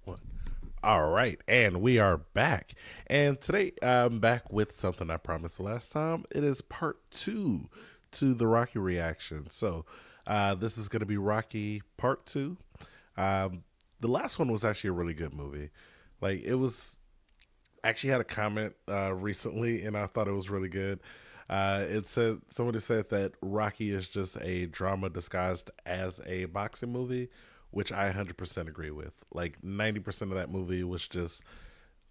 One. All right, and we are back. And today I'm back with something I promised the last time. It is part two to the Rocky reaction. So this is going to be Rocky part two. Um, the last one was actually a really good movie. Like it was actually had a comment recently, and I thought it was really good. It said somebody said that Rocky is just a drama disguised as a boxing movie, which I 100% agree with. Like 90% of that movie was just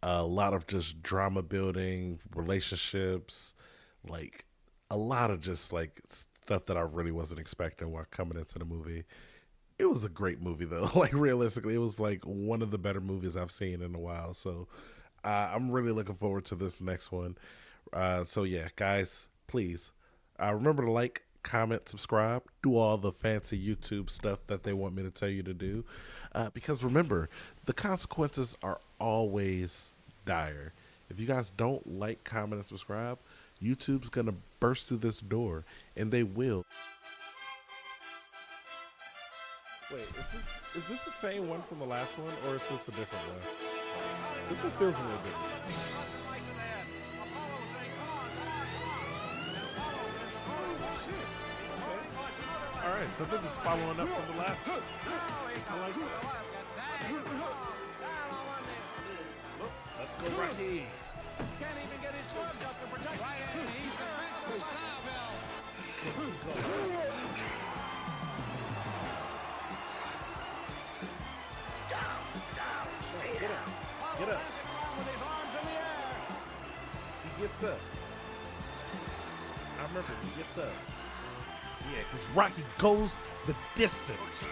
a lot of just drama building, relationships, like a lot of just like stuff that I really wasn't expecting while coming into the movie. It was a great movie though. Like realistically, it was like one of the better movies I've seen in a while. So I'm really looking forward to this next one. So yeah, guys, please remember to like, comment, subscribe, do all the fancy YouTube stuff that they want me to tell you to do. Because remember, the consequences are always dire. If you guys don't like, comment, and subscribe, YouTube's gonna burst through this door, and they will. Wait, is this the same one from the last one, or is this a different one? This one feels a little different. Oh shit! Okay. All right, so they're just following up from the last. I like it. Let's go, Rocky. Can't even get his gloves up to protect him. He's defenseless now, Bill. Get up. Get up. With his arms in the air. He gets up. I remember he gets up. Yeah, because Rocky goes the distance.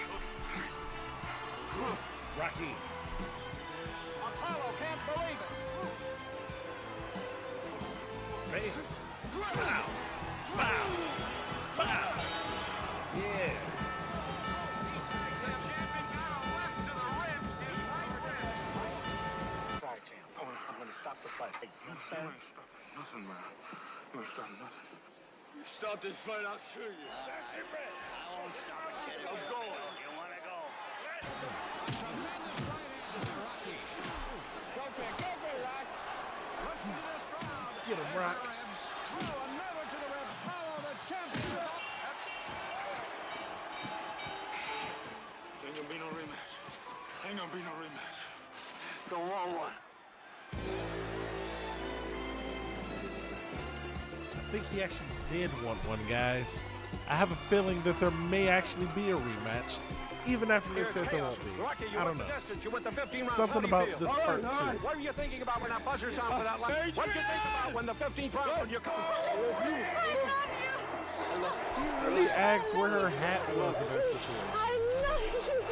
Rocky. Apollo can't believe it. Bam. Bow. Bow. Bow. Yeah. Sorry, champ. I'm going to stop the fight. Hey, you said... Nothing, man. You ain't stop nothing. You stop this fight, I'll kill you. I won't stop it, kid. I'm going. You want to go? Tremendous right hand to Rocky. Go for it, Rock. Listen to this crowd. Get him, Rock. Oh, another to the rib. Apollo, the champion. Ain't gonna be no rematch. Ain't gonna be no rematch. Don't want one. I think he actually did want one, guys. I have a feeling that there may actually be a rematch, even after they said there won't be. I don't know. Something about this part two. What are you thinking about when that buzzer sounds for that light? What do you think about when the 15th round when you come? He really asked where her hat was in that situation.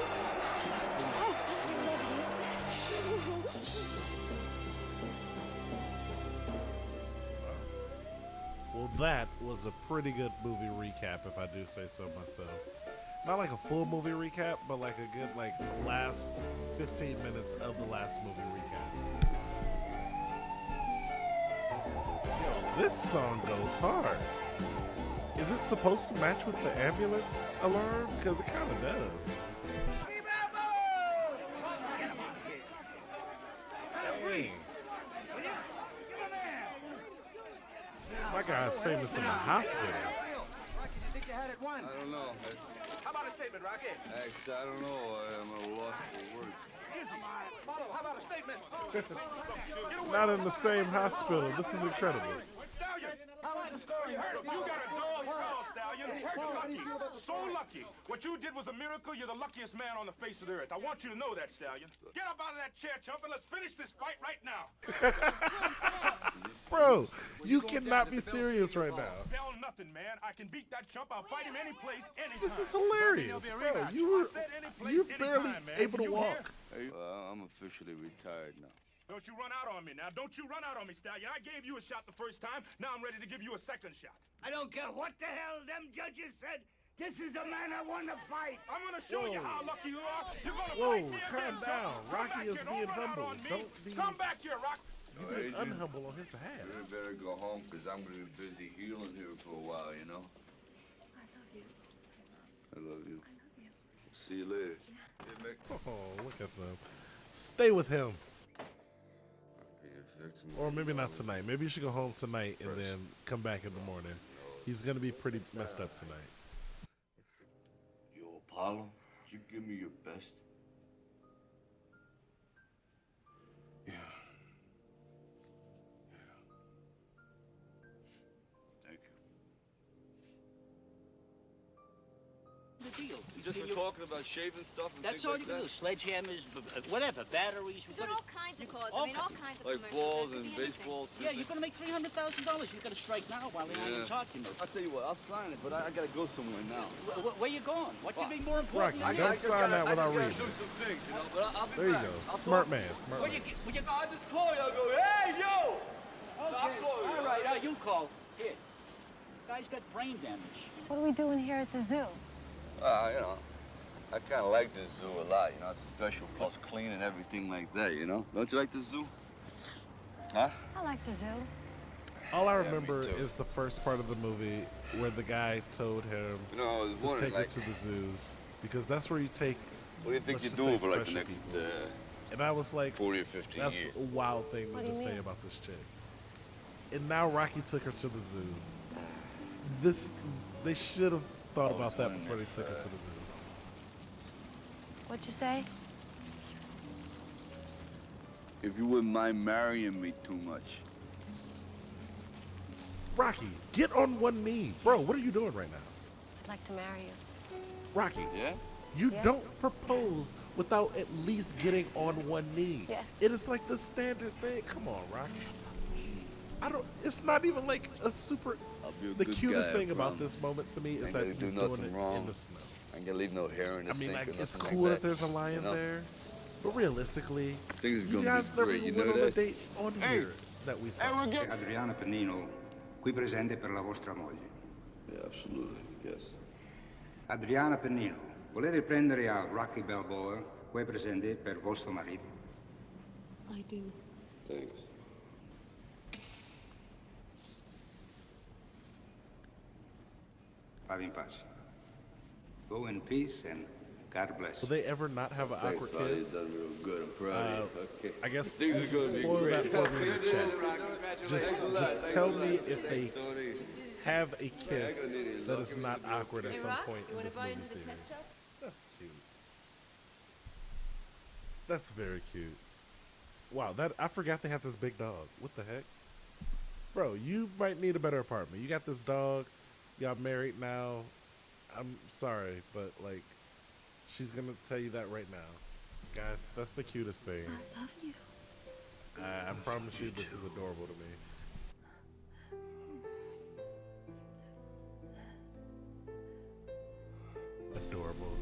Well, that was a pretty good movie recap, if I do say so myself. Not like a full movie recap, but like a good, like, the last 15 minutes of the last movie recap. Yo, this song goes hard. Is it supposed to match with the ambulance alarm? Because it kind of does. Dang. My guy's famous in the hospital. Rocky, you think you had it won? I don't know. How about a statement, Rocky? Actually, I don't know. I'm at a loss for words. Apollo, how about a statement? Not in the same hospital. This is incredible. Stallion! How was the story? You got a dog skull, Stallion. Lucky. So lucky. What you did was a miracle. You're the luckiest man on the face of the earth. I want you to know that, Stallion. Get up out of that chair, chump, and let's finish this fight right now. Bro, you cannot be serious right now. Hell nothing, man. I can beat that chump. I'll fight him any place, anytime. This is hilarious, bro. You're barely able to walk. I'm officially retired now. Don't you run out on me now. Don't you run out on me, Stallion. I gave you a shot the first time. Now I'm ready to give you a second shot. I don't care what the hell them judges said. This is the man I want to fight. I'm gonna show you how lucky you are. You're gonna Whoa, fight me calm again, down. chump. Come Rocky back is here. being Don't run out humble. on me. Don't be- Come back here, Rock. You're being unhumble on his behalf. You better go home, because I'm going to be busy healing here for a while, you know? I love you. I love you. I love you. See you later. Hey, Mick. Oh, look at them. Stay with him. Or maybe not tonight. Maybe you should go home tonight and then come back in the morning. He's gonna be pretty messed up tonight. Yo, Apollo, did you give me your best? Yeah. Thank you. The deal. You just were talking about shaving stuff and That's things all like you can that? do. Sledgehammers, whatever, batteries. There are all kinds of cars. all I mean, all kinds of Like commercials. balls It could and be anything. baseballs. Yeah, you're gonna make $300,000. You gotta strike now while the iron's hot, you know. I'll tell you what, I'll sign it, but I gotta go somewhere now. Where you going? What could be more important Rocky, than don't this? sign that without I reading. gotta do some things, you know, but I'll be There you back. go. I'll Smart talk- man. Smart Will man. you I just call you, I'll go, hey, yo! Okay. I'll call you. All right, you call. Here. Guy's got brain damage. What are we doing here at the zoo? You know, I kind of like the zoo a lot, you know, it's a special place, clean and everything like that, you know? Don't you like the zoo? Huh? I like the zoo. All I me remember too. is the first part of the movie where the guy told him You know, I was to wondering, take her like, to the zoo because that's where you take. what do you think let's you're just doing say for like the special next people. And I was like, 40 or 50 that's years? a wild thing What to do you just say mean? about this chick. And now Rocky took her to the zoo. They should have thought about that before they took her to the zoo. What'd you say? If you wouldn't mind marrying me too much. Rocky, get on one knee. Bro, what are you doing right now? I'd like to marry you. Rocky, Yeah? you Yeah. don't propose without at least getting on one knee. Yeah. It is like the standard thing. Come on, Rocky. It's not even like a super. I'll be a The good cutest guy, I thing about promise. this moment to me is Ain't that gonna do he's doing nothing it in wrong. the snow. I ain't gonna leave no hair in the I mean, sink like, or it's nothing cool like that there's a lion you know? there, but realistically, Things is you gonna guys be never great, even you went know on a that? date on Hey. here that we saw. Hey, we're getting... Adriana Pennino, qui presente per la vostra moglie. Yeah, absolutely, yes. Adriana Pennino, volete prendere a Rocky Balboa, qui presente per vostro marito? I do. Thanks. Vada in pace. Go in peace and God bless. Will they ever not have an Thanks, awkward buddy. kiss? You've done real good. I'm proud of you. Okay. I guess Things you are can gonna be spoil that great. for me in the chat. Just tell me if they have a kiss that is not awkward at some point in this movie series. That's cute. That's very cute. Wow, I forgot they have this big dog. What the heck? Bro, you might need a better apartment. You got this dog. Y'all married now. I'm sorry, but like, she's gonna tell you that right now. Guys, that's the cutest thing. I love you. I promise you this is adorable to me. Adorable.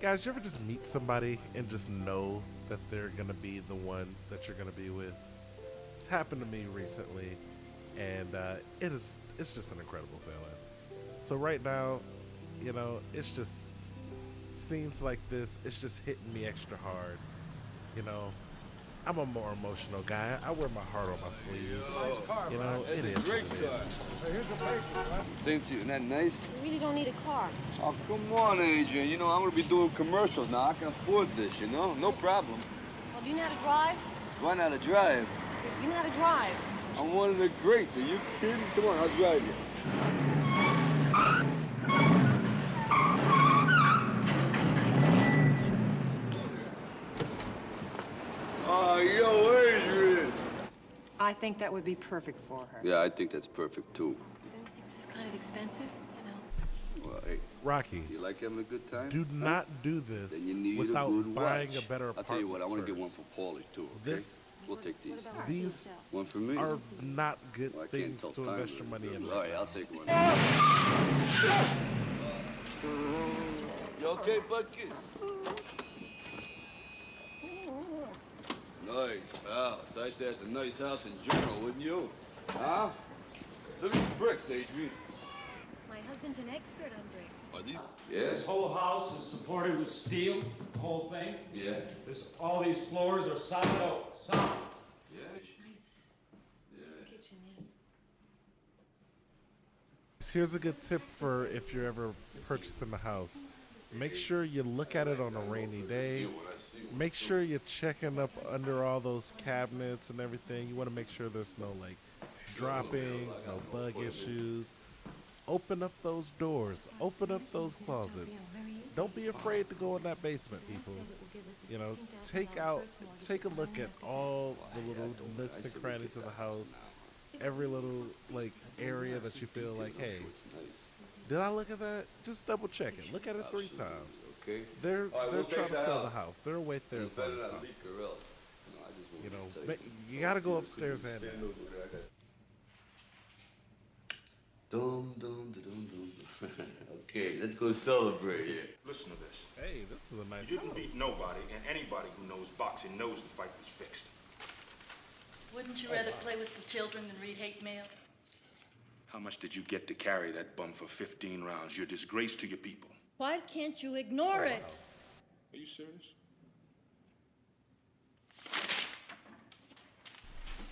Guys, you ever just meet somebody and just know that they're gonna be the one that you're gonna be with? It's happened to me recently, and it's just an incredible feeling. So right now, you know, it's just scenes like this. It's just hitting me extra hard. You know, I'm a more emotional guy. I wear my heart on my sleeve. You know, it is. Great what it car. is. Same to you. Isn't that nice? We really don't need a car. Oh, come on, Adrian. You know, I'm gonna be doing commercials now. I can afford this, you know? No problem. Well, do you know how to drive? Why not a drive? Do you know how to drive? I'm one of the greats. Are you kidding? Come on, I'll drive you. Oh, yo, Adrian. I think that would be perfect for her. Yeah, I think that's perfect, too. Don't you think this is kind of expensive? You know. Well, hey, Rocky, you like having a good time? do not do this Then you need without a good buying watch. a better I'll apartment. tell you what, I want to get one first. for Polish, too, okay? This- We'll take these. These One for me? are not good Well, I can't things tell to time invest your very money good. in. All right, I'll take one. You okay, Bucket? Nice house. I'd say it's a nice house in general, wouldn't you? Huh? Look at these bricks, Adrian. My husband's an expert on bricks. Are these? This Yes. whole house is supported with steel, the whole thing. Yeah. All these floors are solid oak, solid. Yeah. Nice kitchen, yes. Here's a good tip for if you're ever purchasing a house. Make sure you look at it on a rainy day. make sure you're checking up under all those cabinets and everything. You want to make sure there's no like droppings, no bug issues. Open up those doors. Open up those closets. Don't be afraid to go in that basement, people. You know, take a look at all the little nooks and crannies of the house. Every little like area that you feel like, hey, did I look at that? Just double check it. Look at it 3 times. Okay. They're we'll trying to take sell that the out. house. They're away there as long as Better not possible. leak or else. You know, you gotta go upstairs and down. Dum, dum, dum, dum, dum. Okay, let's go celebrate here. Listen to this. Hey, this is a nice You didn't house. beat nobody, and anybody who knows boxing knows the fight was fixed. Wouldn't you rather play with the children than read hate mail? How much did you get to carry that bum for 15 rounds? You're a disgrace to your people. Why can't you ignore it? Are you serious?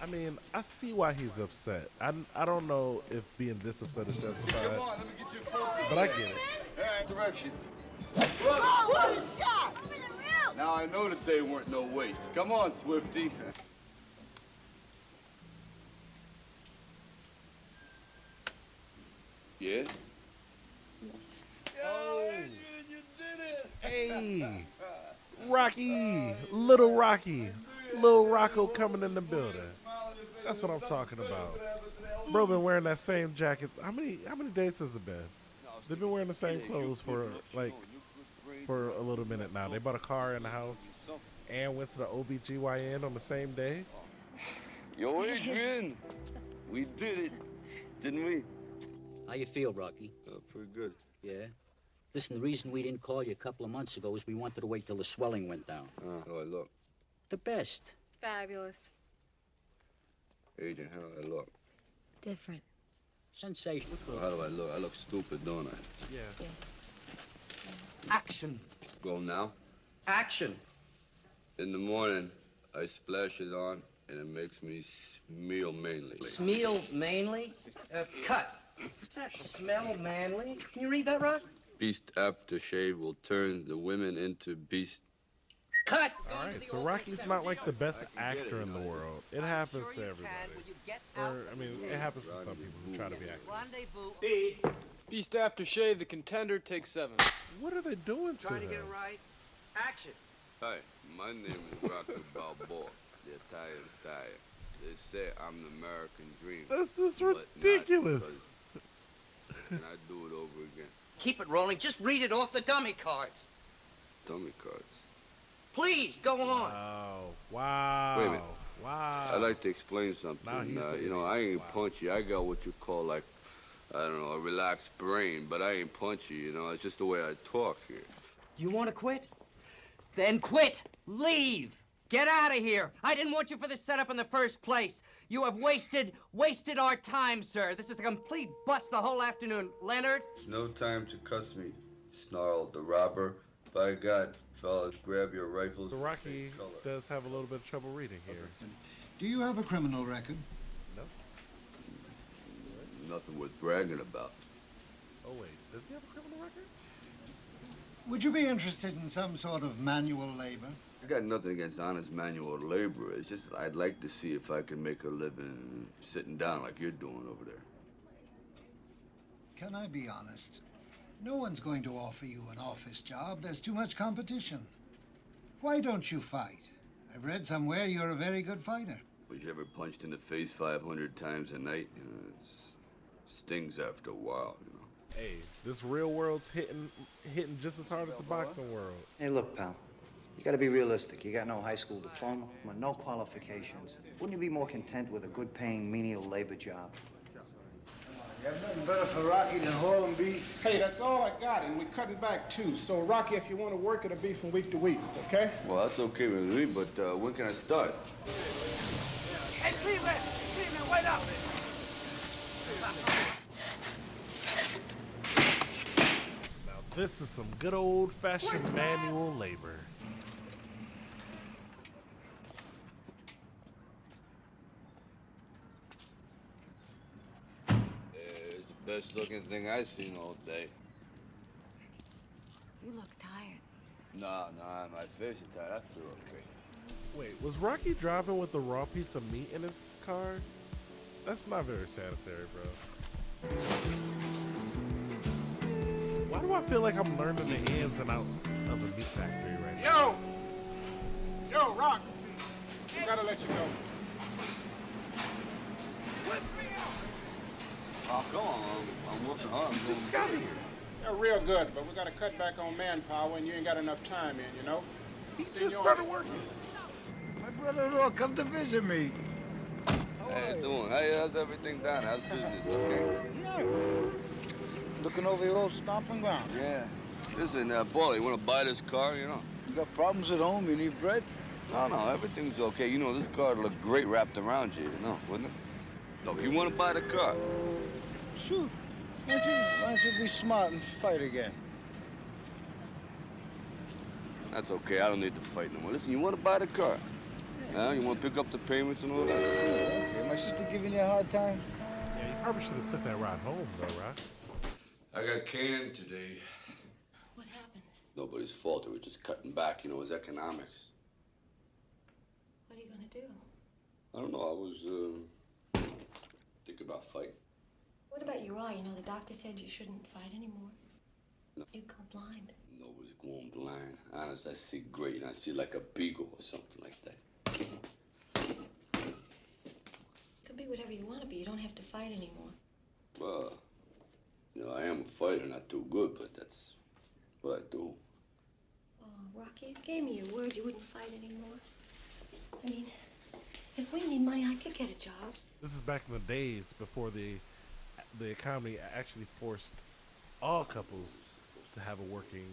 I mean, I see why he's upset. I don't know if being this upset is justified, Come on, let me get you a phone. but I get it. Hey, direction. Oh, what a shot! Over the roof! Now I know that they weren't no waste. Come on, Swifty. Yeah? Yes. Oh, Adrian, you did it! Hey, Rocky, little Rocco coming in the building. That's what I'm talking about. Bro been wearing that same jacket. How many days has it been? They've been wearing the same clothes for a little minute now. They bought a car in the house and went to the OBGYN on the same day. Yo, Adrian, we did it, didn't we? How you feel, Rocky? Pretty good. Yeah? Listen, the reason we didn't call you a couple of months ago is we wanted to wait till the swelling went down. How I look? The best. Fabulous. Adrian, how do I look? Different. Sensational. Well, how do I look? I look stupid, don't I? Yeah. Yes. Action. Go now. Action. In the morning, I splash it on, and it makes me smell mainly. Smell mainly? Cut. Does that smell manly? Can you read that right? Beast aftershave will turn the women into beast. Cut! All right, so Rocky's not like the best actor in the world. It happens to everybody. Or, I mean, it happens to some people who try to be actors. Beast aftershave, the contender takes 7. What are they doing to Trying to him? get it right. Action. Hi, my name is Rucker Balboa, the Italian style. They say I'm the American dream. This is but not ridiculous. because- Can I do it over again? Keep it rolling. Just read it off the dummy cards. Dummy cards. Please, go on. Wow. Wait a minute. Wow. I'd like to explain something. Now he's the You know, I ain't punchy. I got what you call, like, I don't know, a relaxed brain, but I ain't punchy, you know. It's just the way I talk here. You want to quit? Then quit. Leave. Get out of here. I didn't want you for the setup in the first place. You have wasted our time, sir. This is a complete bust the whole afternoon. Leonard? It's no time to cuss me, snarled the robber. By God, fellas, grab your rifles. So Rocky does have a little bit of trouble reading here. Do you have a criminal record? No. Nothing worth bragging about. Oh, wait. Does he have a criminal record? Would you be interested in some sort of manual labor? I got nothing against honest manual labor. It's just that I'd like to see if I can make a living sitting down like you're doing over there. Can I be honest? No one's going to offer you an office job. There's too much competition. Why don't you fight? I've read somewhere you're a very good fighter. Was you ever punched in the face 500 times a night? You know, it stings after a while, you know. Hey, this real world's hitting just as hard as the boxing world. Hey, look, pal. You gotta be realistic. You got no high school diploma, no qualifications. Wouldn't you be more content with a good-paying menial labor job? You have nothing better for Rocky than hauling beef? Hey, that's all I got, and we're cutting back, too. So, Rocky, if you want to work, it'll be from week to week, okay? Well, that's okay with me, but when can I start? Hey, Cleveland, wait up. Now, this is some good old-fashioned manual labor. It's the best looking thing I've seen all day. You look tired. No, my face is tired. I feel okay. Wait, was Rocky driving with a raw piece of meat in his car? That's not very sanitary, bro. Why do I feel like I'm learning the ins and outs of a meat factory right now? Yo, Rock. I gotta let you go. Oh, come on. I'm working hard. Just got here. You're real good, but we gotta cut back on manpower, and you ain't got enough time in, you know? He just started working. My brother-in-law come to visit me. How you doing? How's everything down? How's business, okay? Yeah. Looking over your old stomping ground. Yeah. Listen, boy, you want to buy this car, you know? You got problems at home? You need bread? No, everything's okay. You know, this car would look great wrapped around you, you know, wouldn't it? Look, you want to buy the car? Shoot. Why don't you be smart and fight again? That's okay. I don't need to fight no more. Listen, you want to buy the car? Huh? You want to pick up the payments and all that? Okay. My sister giving you a hard time? Yeah, you probably should have took that ride home, though, right? I got canned today. What happened? Nobody's fault. They were just cutting back. You know, it was economics. What are you gonna do? I don't know. I was, thinking about fighting. What about your eye? You know, the doctor said you shouldn't fight anymore. No. You'd go blind. Nobody's going blind. Honest, I see great, and I see like a beagle or something like that. Could be whatever you want to be. You don't have to fight anymore. Well, you know, I am a fighter, not too good, but that's what I do. Oh, Rocky, you gave me your word you wouldn't fight anymore. I mean, if we need money, I could get a job. This is back in the days before the economy actually forced all couples to have a working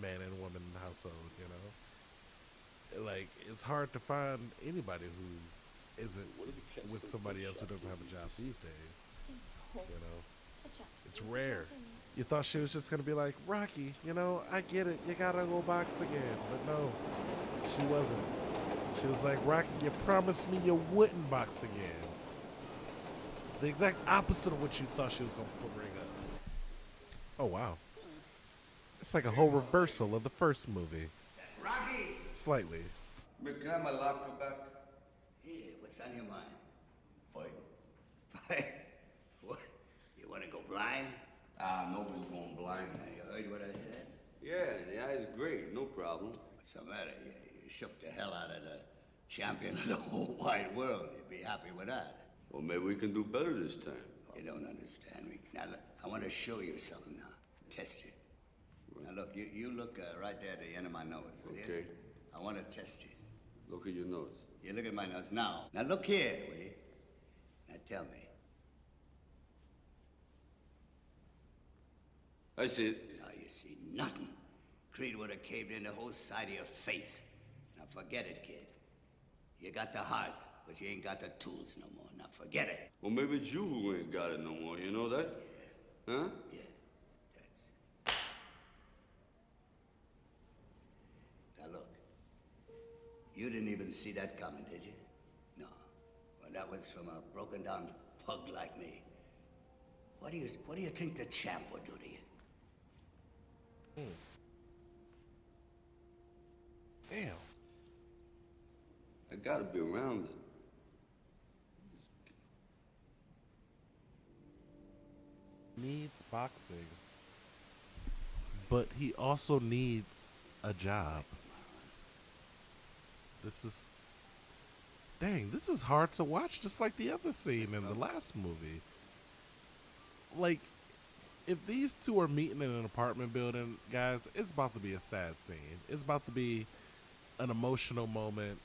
man and woman in the household, you know? Like, it's hard to find anybody who isn't with somebody else who doesn't have a job these days, you know? It's rare. You thought she was just going to be like, Rocky, you know, I get it. You got to go box again. But no, she wasn't. She was like, Rocky, you promised me you wouldn't box again. The exact opposite of what you thought she was going to bring up. Oh, wow. It's like a whole reversal of the first movie. Rocky! Slightly. But can I have my locker back? Here, what's on your mind? Fight. Fight? What? You want to go blind? Nobody's going blind. You heard what I said? Yeah, the eye's great. No problem. What's the matter? You shook the hell out of the champion of the whole wide world. You'd be happy with that. Well, maybe we can do better this time. You don't understand me. Now, look, I want to show you something now. Test you. Now, look, you look right there at the end of my nose. Will you? Okay. I want to test you. Look at your nose. You look at my nose now. Now, look here, will you? Now, tell me. I see it. Now, you see nothing. Creed would have caved in the whole side of your face. Now, forget it, kid. You got the heart, but you ain't got the tools no more. Now, forget it. Well, maybe it's you who ain't got it no more. You know that? Yeah. Huh? Yeah, that's... Now, look. You didn't even see that coming, did you? No. Well, that was from a broken-down pug like me. What do you think the champ would do to you? Damn. I gotta be around it. Needs boxing, but he also needs a job. This is hard to watch, just like the other scene in the last movie. Like, if these two are meeting in an apartment building, guys, it's about to be a sad scene. It's about to be an emotional moment.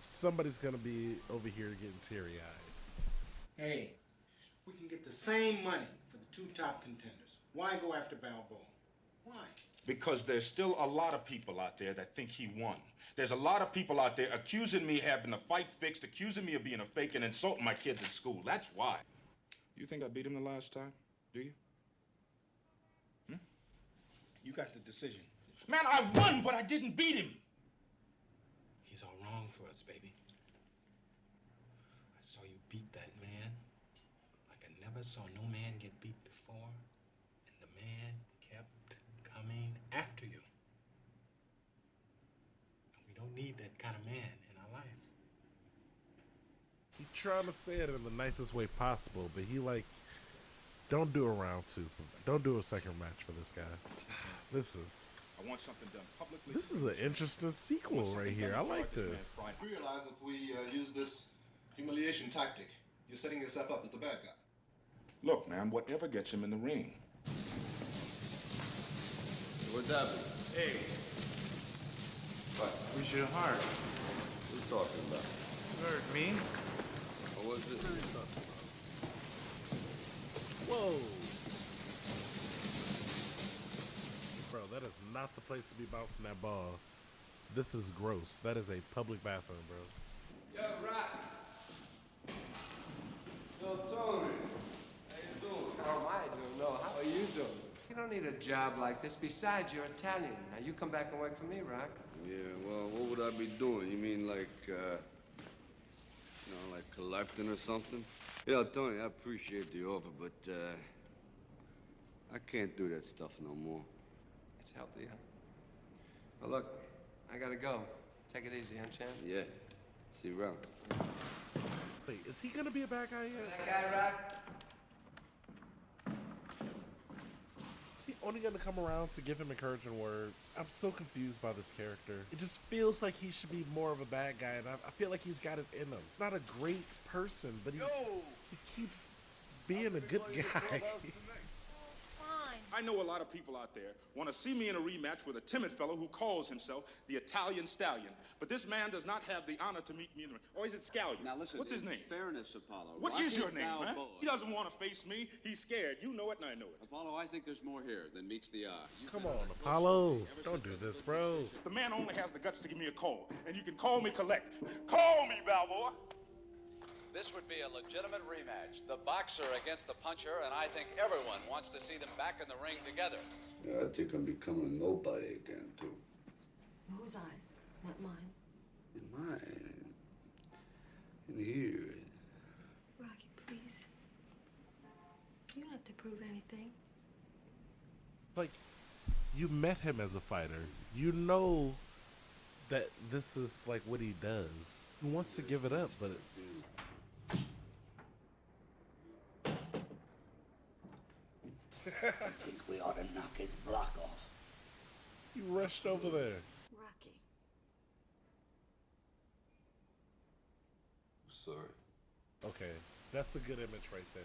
Somebody's gonna be over here getting teary-eyed. Hey, we can get the same money for the two top contenders. Why go after Balboa? Why? Because there's still a lot of people out there that think he won. There's a lot of people out there accusing me of having the fight fixed, accusing me of being a fake and insulting my kids at school. That's why. You think I beat him the last time? Do you? You got the decision. Man, I won, but I didn't beat him. He's all wrong for us, baby. I saw you beat that man like I never saw no man get beat before. And the man kept coming after need that kind of man in our life. He trying to say it in the nicest way possible, but he like, don't do a round two. Don't do a second match for this guy. This is. I want something done publicly. This is an interesting sequel right here. I like this. You realize if we use this humiliation tactic, you're setting yourself up as the bad guy. Look, man, whatever gets him in the ring. What's happening? Hey. What? Who's your heart? What are you talking about? Hurt me? What was it? Whoa. Bro, that is not the place to be bouncing that ball. This is gross. That is a public bathroom, bro. Yo, Rock. Yo, Tony. How you doing? How am I doing? No, how are you doing? You don't need a job like this. Besides, you're Italian. Now, you come back and work for me, Rock. Yeah, well, what would I be doing? You mean like, like collecting or something? Yeah, Tony, I appreciate the offer, but, I can't do that stuff no more. It's healthy, huh? Well, look, I gotta go. Take it easy, huh, champ? Yeah. See you around. Wait, is he gonna be a bad guy yet? That guy, Rock? Is he only gonna come around to give him encouraging words? I'm so confused by this character. It just feels like he should be more of a bad guy, and I feel like he's got it in him. Not a great person, but he keeps being a good guy. I know a lot of people out there want to see me in a rematch with a timid fellow who calls himself the Italian Stallion. But this man does not have the honor to meet me in the ring. Or is it Scallion? Now listen, what's his name? Fairness, Apollo. What is your name, man? Balboa. He doesn't want to face me. He's scared. You know it and I know it. Apollo, I think there's more here than meets the eye. Come on, Apollo. Don't do this, bro. The man only has the guts to give me a call. And you can call me collect. Call me, Balboa. This would be a legitimate rematch. The boxer against the puncher, and I think everyone wants to see them back in the ring together. Yeah, I think I'm becoming nobody again, too. Whose eyes? Not mine. In mine. In here. Rocky, please. You don't have to prove anything. Like, you met him as a fighter. You know that this is like what he does. He wants to give it up, but I think we ought to knock his block off. he rushed over there. Rocky. Sorry. Okay, that's a good image right there.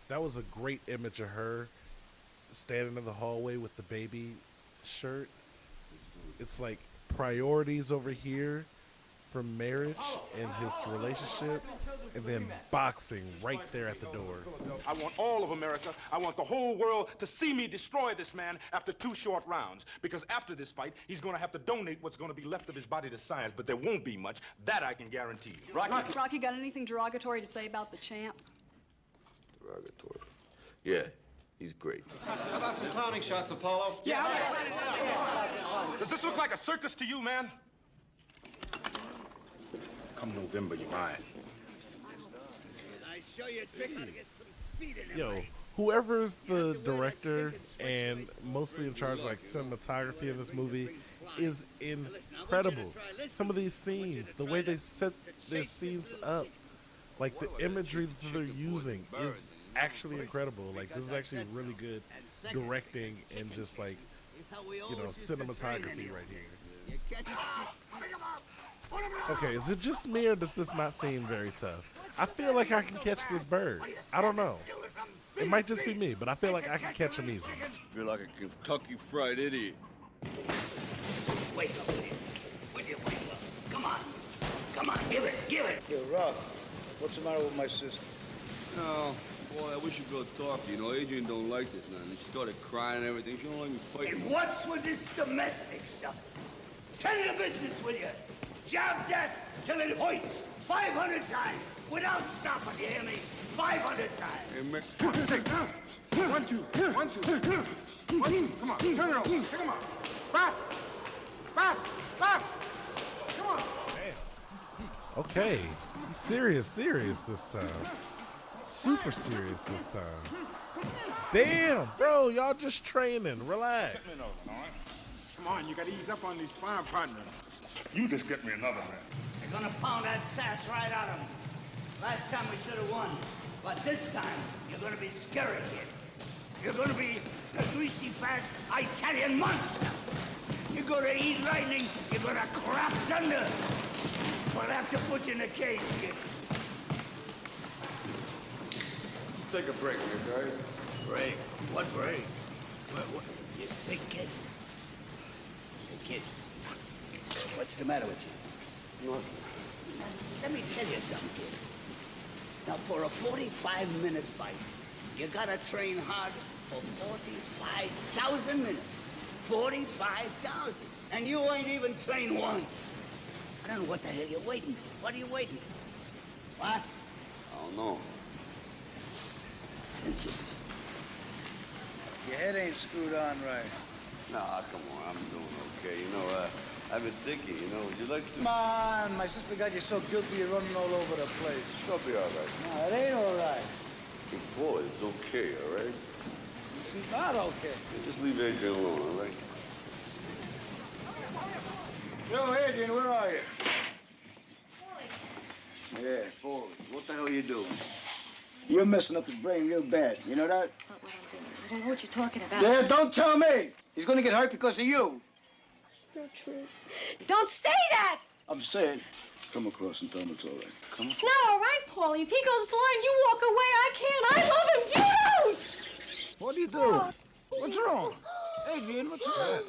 That was a great image of her standing in the hallway with the baby shirt. It's like priorities over here from marriage and his relationship, and then boxing right there at the door. I want all of America, I want the whole world to see me destroy this man after 2 short rounds. Because after this fight, he's going to have to donate what's going to be left of his body to science, but there won't be much. That I can guarantee you. Rocky, got anything derogatory to say about the champ? Derogatory. Yeah, he's great. How about some clowning shots, Apollo? Yeah. Does this look like a circus to you, man? Come November, you're mine. I show you a trick how to get some speed in Yo, whoever's the director and mostly in charge of like cinematography in this movie is incredible. Some of these scenes, the way they set their scenes up, like the imagery that they're using is actually incredible. Like this is actually really good directing and just like, cinematography right here. Okay, is it just me or does this not seem very tough? I feel like I can catch this bird. I don't know. It might just be me, but I feel like I can catch him easy. I feel like a Kentucky Fried Idiot. Wake up, man. Will you wake up? Come on. Come on, give it. Yo, Rob, what's the matter with my sister? No, boy, I wish you'd go talk to you. You know, Adrian don't like this now. She started crying and everything. She don't like me fighting. And what's with this domestic stuff? Tend to business, will you? Jab that till it hoits 500 times without stopping, you hear me? 500 times. Hey, man. 1, 2, 1, 2. 1, 2. Come on, turn it over. Pick him up. Fast. Come on. Okay, he's serious this time. Super serious this time. Damn, bro, y'all just training. Relax. Come on, you gotta ease up on these farm partners. You just get me another man. You're gonna pound that sass right out of him. Last time we should have won, but this time you're gonna be scary, kid. You're gonna be a greasy, fast Italian monster. You're gonna eat lightning. You're gonna crap thunder. We'll have to put you in a cage, kid. Let's take a break, Nick, all right? Break? What break? What? You sick, kid? Hey, kid. What's the matter with you? Nothing. Let me tell you something, kid. Now, for a 45-minute fight, you gotta train hard for 45,000 minutes. 45,000. And you ain't even trained one. I don't know what the hell you're waiting for. What are you waiting for? What? I don't know. It's interesting. Your head ain't screwed on right. Nah, come on, I'm doing okay. You know, I've been thinking, you know, would you like to... Come on, my sister got you so guilty you're running all over the place. She'll be all right. No, it ain't all right. Your boy is okay, all right? It's not okay. Yeah, just leave Adrian alone, all right? Yo, Adrian, where are you? Yeah, boy. What the hell are you doing? You're messing up his brain real bad. You know that? Not what I'm doing. I don't know what you're talking about. Yeah, don't tell me. He's gonna get hurt because of you. Not true. Don't say that! I'm saying, come across and tell him it's all right. Come on. It's not all right, Paulie. If he goes blind, you walk away. I can't. I love him. You don't! What are you doing? What's wrong? Adrian, what's wrong?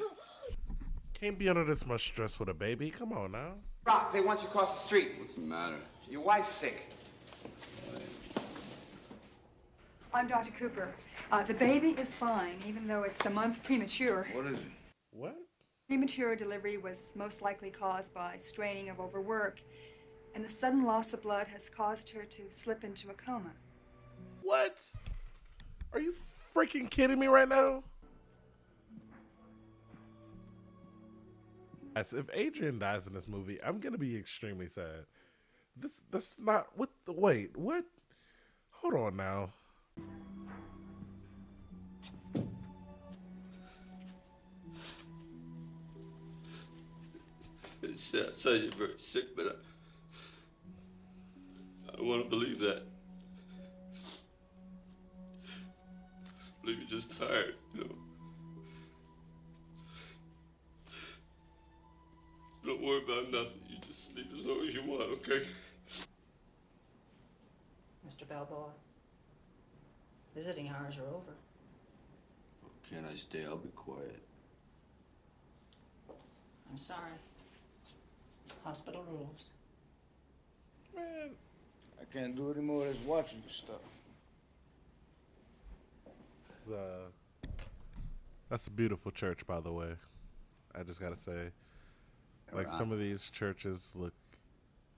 Can't be under this much stress with a baby. Come on now. Rock, they want you across the street. What's the matter? Your wife's sick. I'm Dr. Cooper. The baby is fine, even though it's a month premature. What is it? What? Premature delivery was most likely caused by straining of overwork, and the sudden loss of blood has caused her to slip into a coma. What? Are you freaking kidding me right now? Guys, if Adrian dies in this movie, I'm gonna be extremely sad. That's not what the wait, what? Hold on now. It's sad. I say you're very sick, but I don't want to believe that. I believe you're just tired, you know. So don't worry about nothing. You just sleep as long as you want, okay? Mr. Balboa, visiting hours are over. Can I stay? I'll be quiet. I'm sorry. Hospital rules. Man, I can't do any more of this watching stuff. That's a beautiful church, by the way. I just gotta say, like some of these churches look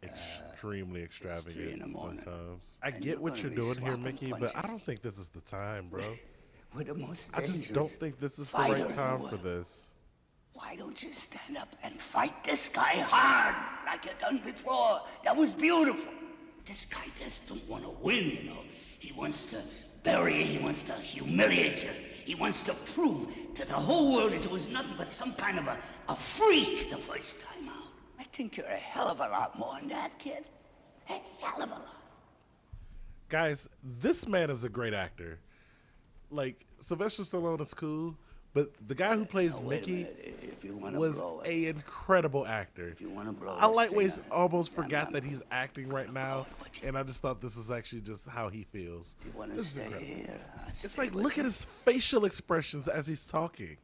extremely extravagant sometimes. I get what you're doing here, Mickey, but I don't think this is the time, bro. We're the most I just don't think this is the right time for this. Why don't you stand up and fight this guy hard like you done before? That was beautiful. This guy just don't want to win, you know. He wants to bury you. He wants to humiliate you. He wants to prove to the whole world that it was nothing but some kind of a freak the first time out. I think you're a hell of a lot more than that, kid. A hell of a lot. Guys, this man is a great actor. Like, Sylvester Stallone is cool, but the guy who plays Mickey was an incredible actor. I lightweights almost forgot that he's acting right now, and I just thought this is actually just how he feels. This is incredible. It's like, look at his facial expressions as he's talking.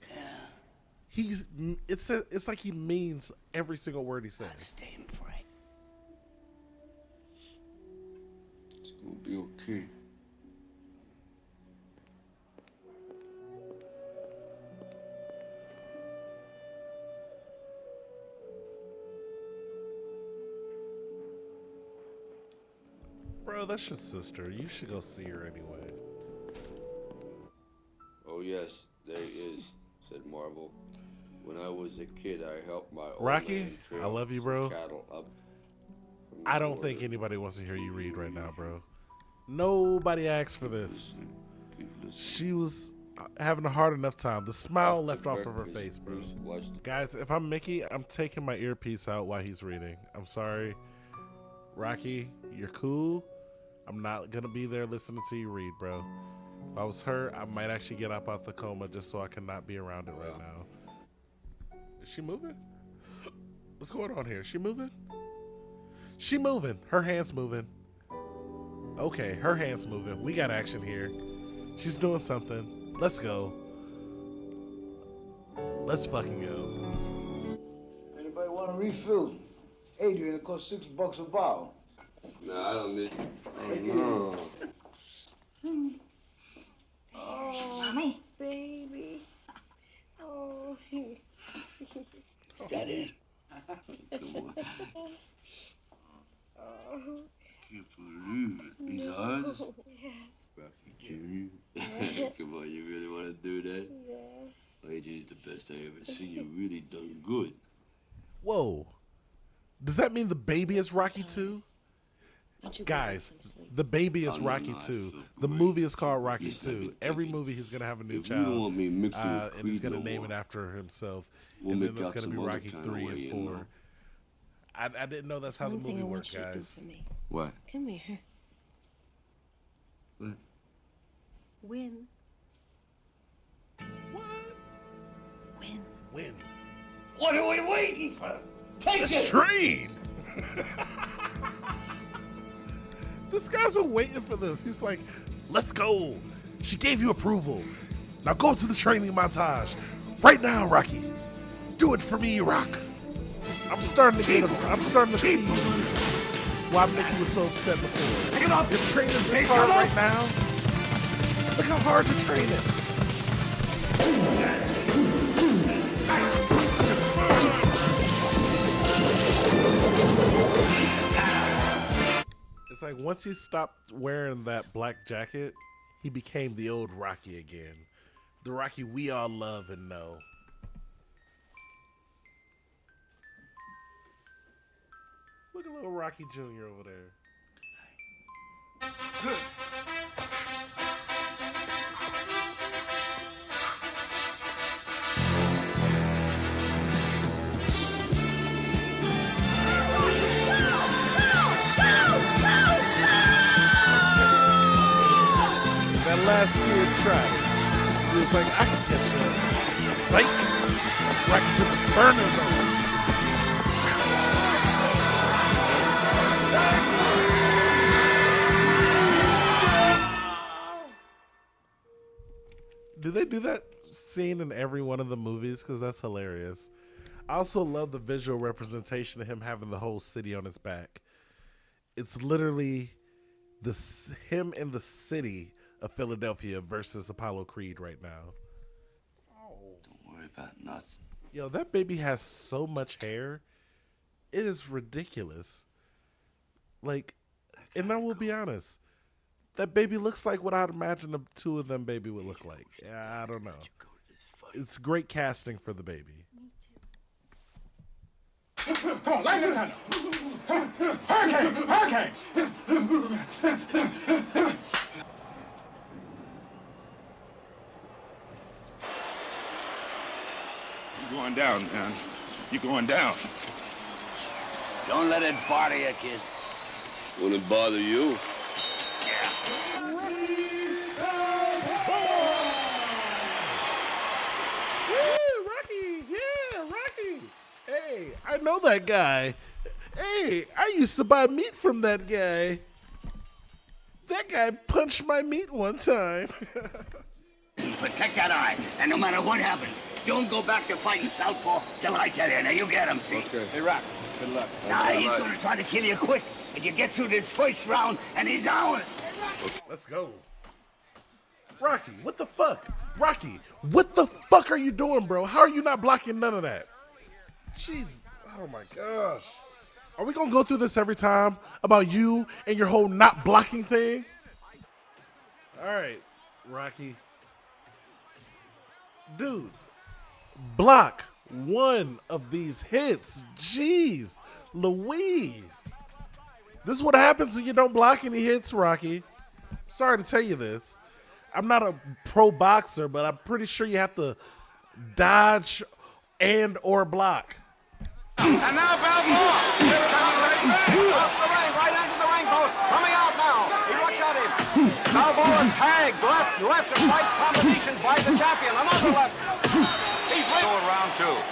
It's like he means every single word he says. It's gonna be okay. Bro, that's your sister. You should go see her anyway. Oh, yes, there he is, said Marvel. When I was a kid, I helped my old Rocky, man trail I love you, some bro. cattle up from the I don't border. think anybody wants to hear you read right now, bro. Nobody asked for this. She was having a hard enough time. The smile left off of her face, bro. Guys, if I'm Mickey, I'm taking my earpiece out while he's reading. I'm sorry. Rocky, you're cool. I'm not going to be there listening to you read, bro. If I was her, I might actually get up out the coma just so I can not be around it right now. Is she moving? What's going on here? Is she moving? She moving. Her hand's moving. Okay, her hand's moving. We got action here. She's doing something. Let's go. Let's fucking go. Anybody want a refill? Adrian, it costs $6 a bottle. No, I don't need. Oh, no. Oh, mommy. Baby. Oh. Is that it? Come on. Oh. Can't believe it. These are ours? Yeah. Rocky Jr. Come on, you really want to do that? Yeah. Adrian's the best I ever seen. You really done good. Whoa. Does that mean the baby is Rocky 2? Guys, the baby is Rocky 2. The movie is called Rocky 2. Every movie he's going to have a new child. And he's going to name it after himself. And then it's going to be Rocky 3 and 4. I didn't know that's how the movie worked, guys. What? Come here. What? Win. What? Win. Win. What are we waiting for? Take Let's it! train! This guy's been waiting for this. He's like, let's go. She gave you approval. Now go to the training montage. Right now, Rocky. Do it for me, Rock. I'm starting to see why Mickey was so upset before. You're training this hard right now. Look how hard you're training. It's like once he stopped wearing that black jacket, he became the old Rocky again. The Rocky we all love and know. Look at little Rocky Jr. over there. That last kid tried. He was like, I can catch you. Psych! Rocky put the burners on. Do they do that scene in every one of the movies? Because that's hilarious. I also love the visual representation of him having the whole city on his back. It's literally him in the city of Philadelphia versus Apollo Creed right now. Don't worry about nothing. Yo, that baby has so much hair. It is ridiculous. Like, and I will be honest. That baby looks like what I'd imagine the two of them baby would look like. Yeah, I don't know. It's great casting for the baby. Come on, lightning thunder! Hurricane! Hurricane! You're going down, man. You're going down. Don't let it bother you, kid. Won't it bother you? Rocky! Yeah, Rocky! Hey, I know that guy. Hey, I used to buy meat from that guy. That guy punched my meat one time. Protect that eye, and no matter what happens, don't go back to fighting Southpaw till I tell you. Now you get him, see? Okay. Hey, Rock, good luck. Nah, he's gonna try to kill you quick. And you get through this first round, and he's ours. Let's go. Rocky, what the fuck? Rocky, what the fuck are you doing, bro? How are you not blocking none of that? Jeez. Oh my gosh. Are we gonna go through this every time about you and your whole not blocking thing? All right, Rocky. Dude, block one of these hits. Jeez, Louise. This is what happens when you don't block any hits, Rocky. Sorry to tell you this. I'm not a pro boxer, but I'm pretty sure you have to dodge and or block. And now Balboa is coming right back. Off the ring, right into the ring post. Coming out now. He looks at him. Balboa's tagged. Left and right combinations by the champion. Another left. He's winning. Round two.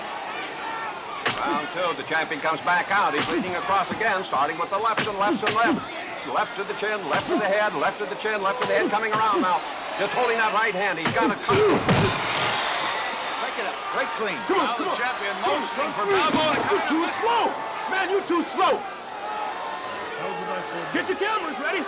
Round two. The champion comes back out. He's leading across again, starting with the left and left and left. Left to the chin, left to the head, left to the chin, left to the head. Coming around now. Just holding that right hand. He's got a cover. Right clean. Now the champion motioning for Balboa to come Too slow! Man, you too slow! That was a nice one. Get your cameras ready!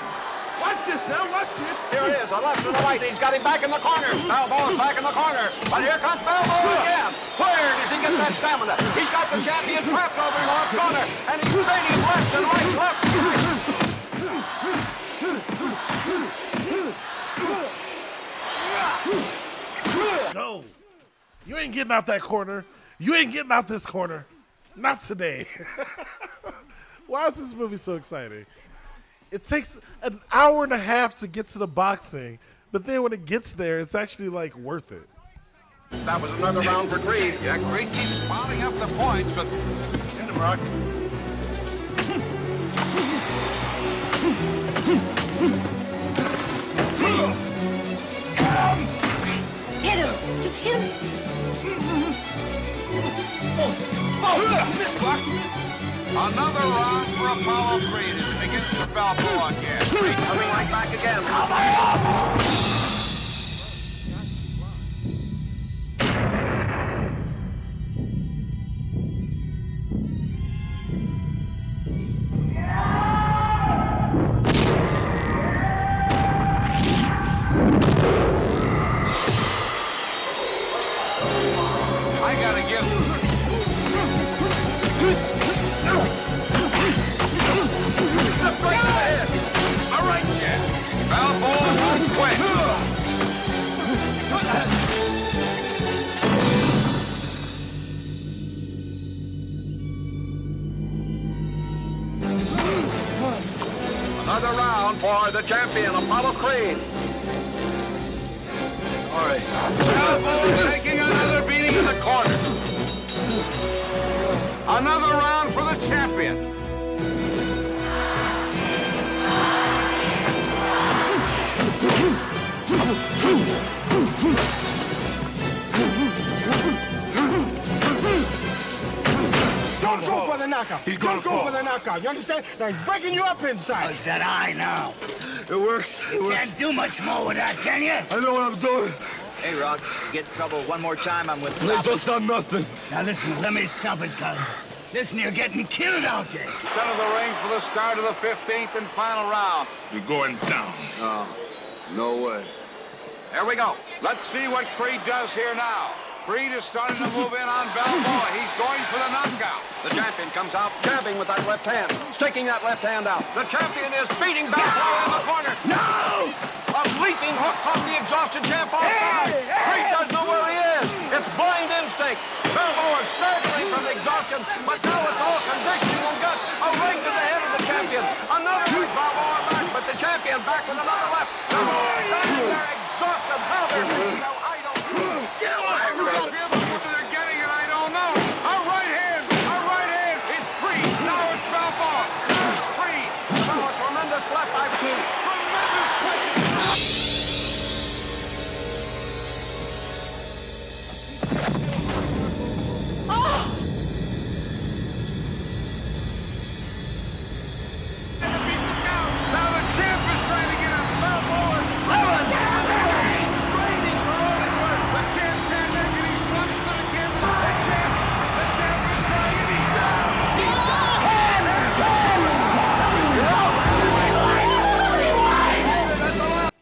Watch this now, watch this! Here it is, a left and a right. He's got him back in the corner. Balboa's back in the corner. But here comes Balboa again. Where does he get that stamina? He's got the champion trapped over in the left corner. And he's trading left and right, left and right. Go. You ain't getting out that corner. You ain't getting out this corner. Not today. Why is this movie so exciting? It takes an hour and a half to get to the boxing, but then when it gets there, it's actually like worth it. That was another round for Creed. Yeah, Creed keeps piling up the points, but Hit him, Rock. Hit him. Just hit him. another round for Apollo Creed as he begins for Balboa again. Creed coming right back again. I gotta give. Right ahead. All right, Jack. Balboa won't quit. Another round for the champion, Apollo Creed. All right. Balboa taking another beating in the corner. Another round for the champion. Don't go for the knockout. Don't go for the knockout. You understand? Now he's breaking you up inside. What's that eye now? It works. You can't do much more with that, can you? I know what I'm doing. Hey, Rock, you get in trouble one more time, I'm with Please don't stop nothing. Now listen, let me stop it, cuz. Listen, you're getting killed out there. Center of the ring for the start of the 15th and final round. You're going down. No way. Here we go. Let's see what Creed does here now. Creed is starting to move in on Balboa. He's going for the knockout. The champion comes out, jabbing with that left hand, sticking that left hand out. The champion is beating Balboa in the corner. No! A leaping hook from the exhausted champ outside. Creed doesn't know where he is. It's blind instinct. Balboa is staggering from exhaustion, but now it's all conditioning and guts. A right to the head of the champion. Another push Balboa back, but the champion back with another left. They're exhausted. How they're beating them, I don't know. Get away! Whether they're getting it, I don't know. A right hand. It's Creed. Now it's Balboa. Now it's Creed. Now a tremendous left by Creed. Tremendous punches. Now the champ is trying to get up. Balboa is straining for all his work. The champ can't make it. He's slumping for the champ. The champ is trying and he's down. He's down.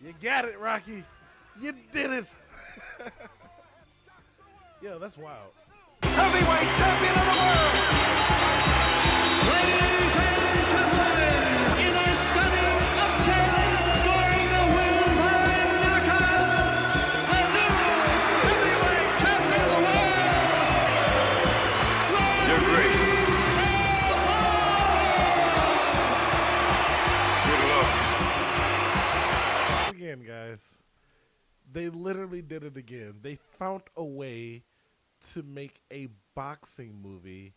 You got it, Rocky. You did it. Yo, that's wild. Heavyweight champion of the world. Ladies and gentlemen, in a stunning upset, scoring the win by knockout, the new heavyweight champion of the world, You're great. Good luck. Again, guys. They literally did it again. They found a way to make a boxing movie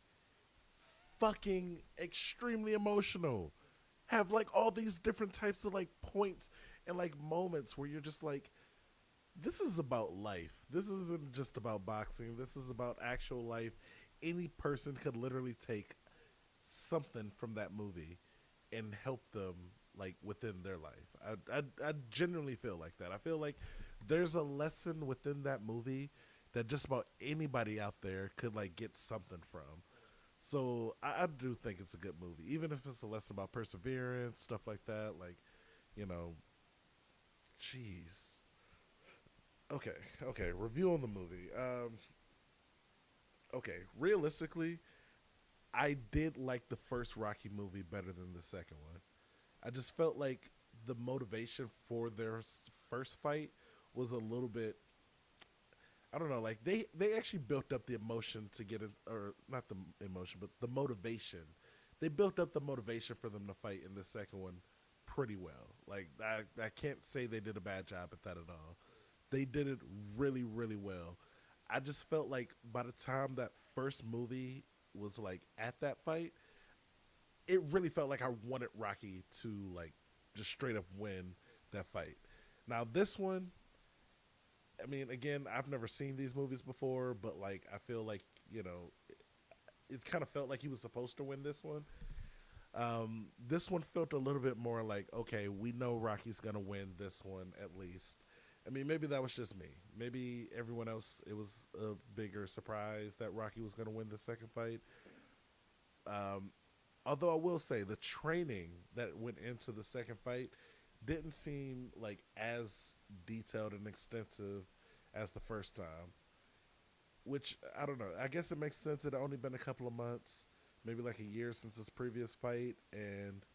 fucking extremely emotional. Have like all these different types of like points and like moments where you're just like, this is about life. This isn't just about boxing. This is about actual life. Any person could literally take something from that movie and help them like within their life. I genuinely feel like that. I feel like there's a lesson within that movie that just about anybody out there could like get something from. So I do think it's a good movie, even if it's a lesson about perseverance, stuff like that. Like, you know, jeez. Okay. Review on the movie. Okay, realistically, I did like the first Rocky movie better than the second one. I just felt like the motivation for their first fight was a little bit. I don't know, like they actually built up the emotion to get it, or not the emotion, but the motivation. They built up the motivation for them to fight in the second one pretty well. Like I can't say they did a bad job at that at all. They did it really, really well. I just felt like by the time that first movie was like at that fight, it really felt like I wanted Rocky to like just straight up win that fight. Now this one, I mean, again, I've never seen these movies before, but like I feel like it kind of felt like he was supposed to win this one. This one felt a little bit more like, okay, we know Rocky's gonna win this one at least. I mean, maybe that was just me. Maybe everyone else, it was a bigger surprise that Rocky was gonna win the second fight. Although I will say the training that went into the second fight didn't seem like as detailed and extensive as the first time. Which I don't know. I guess it makes sense. It had only been a couple of months, maybe like a year since his previous fight, and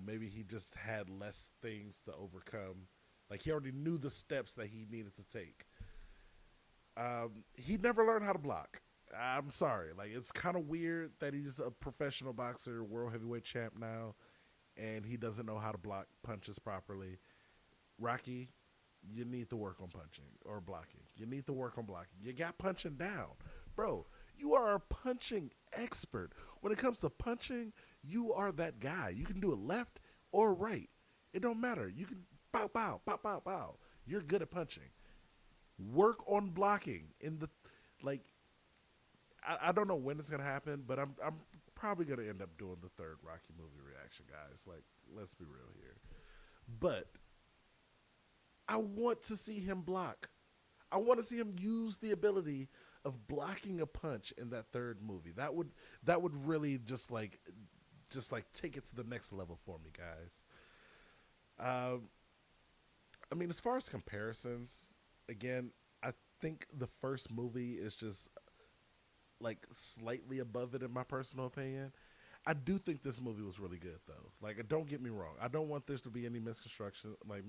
maybe he just had less things to overcome. Like he already knew the steps that he needed to take. He never learned how to block. I'm sorry. Like it's kind of weird that he's a professional boxer, world heavyweight champ now, and he doesn't know how to block punches properly. Rocky, you need to work on punching or blocking. You need to work on blocking. You got punching down. Bro, you are a punching expert. When it comes to punching, you are that guy. You can do it left or right. It don't matter. You can bow, bow, bow, bow, bow. You're good at punching. Work on blocking in the like. I don't know when it's gonna happen, but I'm probably gonna end up doing the third Rocky movie reaction, guys. Like, let's be real here. But I want to see him block. I want to see him use the ability of blocking a punch in that third movie. That would really just like take it to the next level for me, guys. I mean, as far as comparisons, again, I think the first movie is just like slightly above it in my personal opinion. I do think this movie was really good though. Like, don't get me wrong. I don't want there to be any misconstruction. Like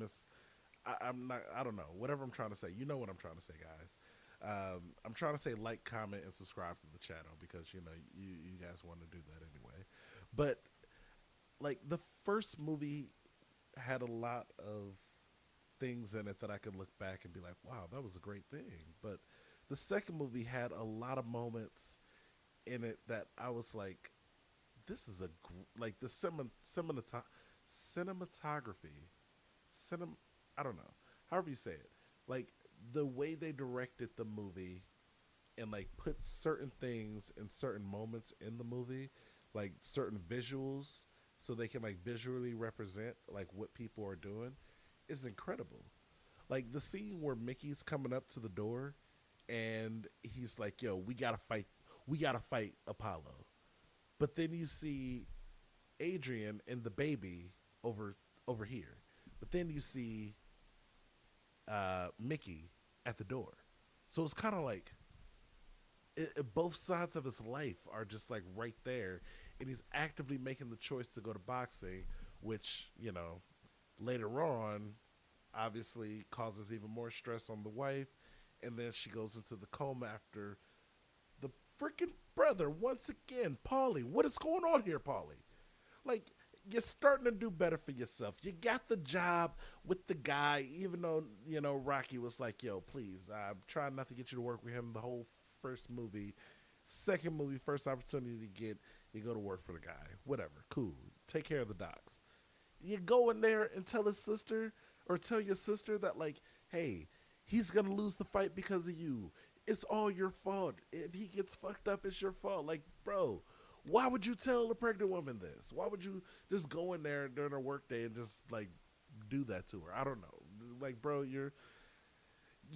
I'm not. I don't know. Whatever I'm trying to say. You know what I'm trying to say, guys. I'm trying to say like, comment, and subscribe to the channel because you guys want to do that anyway. But like the first movie had a lot of things in it that I could look back and be like, wow, that was a great thing. But the second movie had a lot of moments in it that I was like, this is like the cinematography, I don't know, however you say it, like the way they directed the movie and like put certain things in certain moments in the movie, like certain visuals, so they can like visually represent like what people are doing, is incredible. Like the scene where Mickey's coming up to the door and he's like, yo, we gotta fight Apollo. But then you see Adrian and the baby over here. But then you see Mickey at the door. So it's kind of like both sides of his life are just like right there, and he's actively making the choice to go to boxing, which later on obviously causes even more stress on the wife, and then she goes into the coma after the freaking brother once again. Paulie, what is going on here, Paulie? Like, you're starting to do better for yourself. You got the job with the guy, even though, Rocky was like, yo, please, I'm trying not to get you to work with him the whole first movie. Second movie, first opportunity to get, you go to work for the guy. Whatever, cool. Take care of the docs. You go in there and tell his sister or tell your sister that, like, hey, he's going to lose the fight because of you. It's all your fault. If he gets fucked up, it's your fault. Like, bro, why would you tell a pregnant woman this? Why would you just go in there during her workday and just, like, do that to her? I don't know. Like, bro, you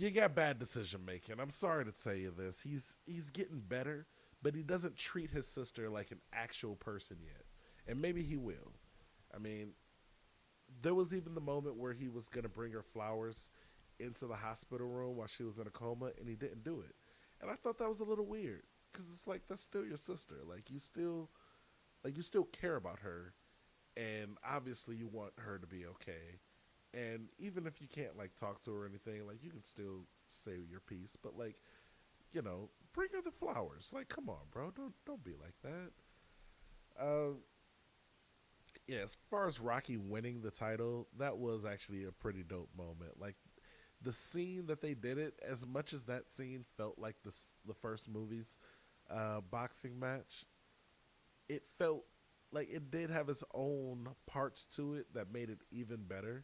got bad decision making. I'm sorry to tell you this. He's getting better, but he doesn't treat his sister like an actual person yet. And maybe he will. I mean, there was even the moment where he was going to bring her flowers into the hospital room while she was in a coma, and he didn't do it. And I thought that was a little weird, because it's like, that's still your sister. Like, you still care about her, and obviously you want her to be okay. And even if you can't, like, talk to her or anything, like, you can still say your piece. But, like, bring her the flowers. Like, come on, bro. Don't be like that. Yeah, as far as Rocky winning the title, that was actually a pretty dope moment. Like, the scene that they did it, as much as that scene felt like the first movie's boxing match, it felt like it did have its own parts to it that made it even better.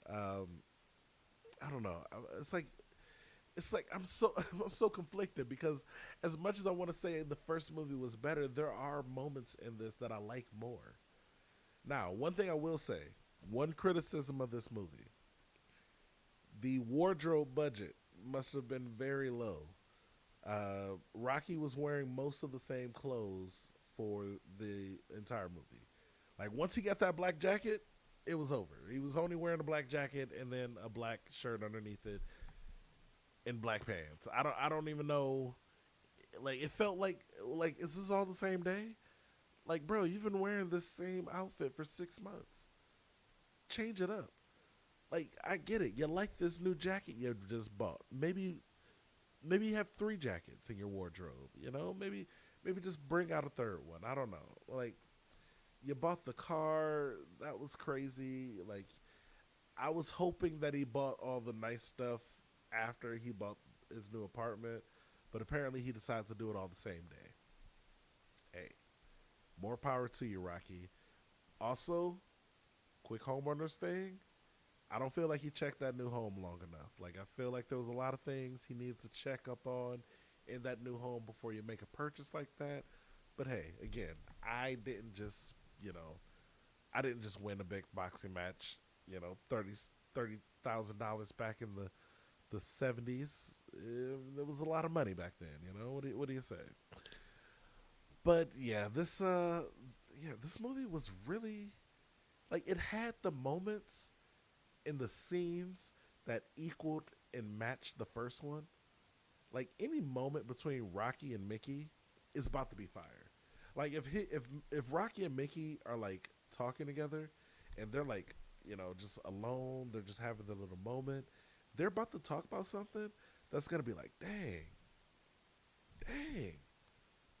I don't know. It's like I'm so conflicted, because as much as I want to say the first movie was better, there are moments in this that I like more. Now, one thing I will say, one criticism of this movie, the wardrobe budget must have been very low. Rocky was wearing most of the same clothes for the entire movie. Like, once he got that black jacket, it was over. He was only wearing a black jacket and then a black shirt underneath it and black pants. I don't even know. Like, it felt like is this all the same day? Like, bro, you've been wearing this same outfit for 6 months. Change it up. Like, I get it. You like this new jacket you just bought. Maybe you have 3 jackets in your wardrobe. Maybe just bring out a third one. I don't know. Like, you bought the car. That was crazy. Like, I was hoping that he bought all the nice stuff after he bought his new apartment, but apparently he decides to do it all the same day. Hey, more power to you, Rocky. Also, quick homeowners thing, I don't feel like he checked that new home long enough. Like, I feel like there was a lot of things he needed to check up on in that new home before you make a purchase like that. But hey, again, I didn't just win a big boxing match, $30,000 back in the 70s. There was a lot of money back then, What do you say? But yeah, this movie was really, like, it had the moments in the scenes that equaled and matched the first one. Like, any moment between Rocky and Mickey is about to be fire. Like, if Rocky and Mickey are, like, talking together and they're, like, just alone, they're just having their little moment, they're about to talk about something that's gonna be like, dang,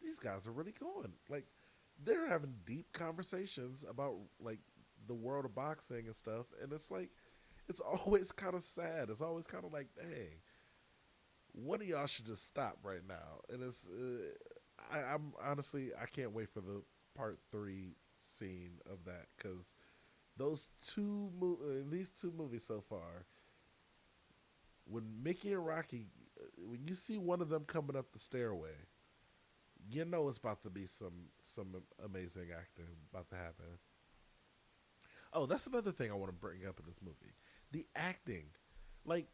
these guys are really going. Like, they're having deep conversations about, like, the world of boxing and stuff, and it's like, it's always kind of sad. It's always kind of like, dang, one of y'all should just stop right now. And it's, I'm honestly, I can't wait for the part 3 scene of that, because these two movies so far, when Mickey and Rocky, when you see one of them coming up the stairway, it's about to be some amazing acting about to happen. Oh, that's another thing I want to bring up in this movie. The acting. Like,